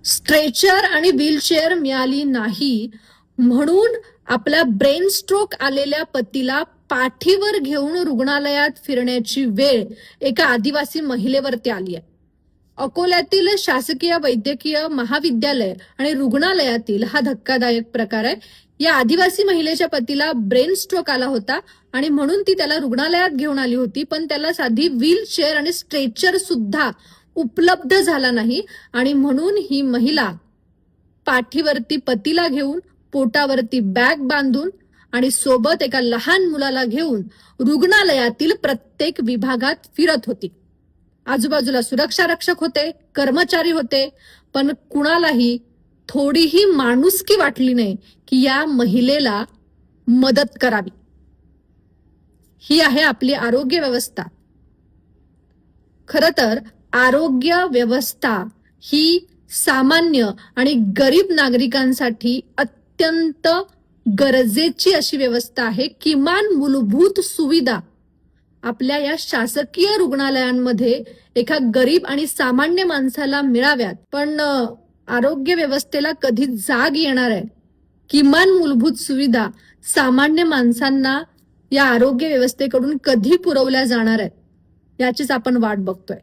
Stretcher आणि wheelchair मिळाली नाही म्हणून आपल्या ब्रेन स्ट्रोक आलेल्या पतीला पाठीवर घेऊन रुग्णालयात फिरण्याची वेळ एका आदिवासी महिलेवरती आली आहे. अकोल्यातील शासकीय वैद्यकीय महाविद्यालय आणि रुग्णालयातील हा धक्कादायक प्रकार आहे. या आदिवासी महिलेच्या पतीला ब्रेन स्ट्रोक आला होता आणि म्हणून ती त्याला रुग्णालयात घेऊन आली होती, पण त्याला साधी व्हीलचेअर आणि स्ट्रेचर सुद्धा उपलब्ध झाला नाही आणि म्हणून ही महिला पाठीवरती पतीला घेऊन, पोटावरती बॅग बांधून आणि सोबत एका लहान मुलाला घेऊन रुग्णालयातील प्रत्येक विभागात फिरत होती. आजूबाजूला सुरक्षा रक्षक होते, कर्मचारी होते, पण कुणालाही थोडीही माणुसकी वाटली नाही की या महिलेला मदत करावी. ही आहे आपली आरोग्य व्यवस्था. खरं तर आरोग्य व्यवस्था ही सामान्य आणि गरीब नागरिकांसाठी अत्यंत गरजेची अशी व्यवस्था आहे. किमान मूलभूत सुविधा आपल्या या शासकीय रुग्णालयांमध्ये एका गरीब आणि सामान्य माणसाला मिळाव्यात. पण आरोग्य व्यवस्थेला कधी जाग येणार आहे? किमान मूलभूत सुविधा सामान्य माणसांना या आरोग्य व्यवस्थेकडून कधी पुरवल्या जाणार आहेत? याचीच आपण वाट बघतोय.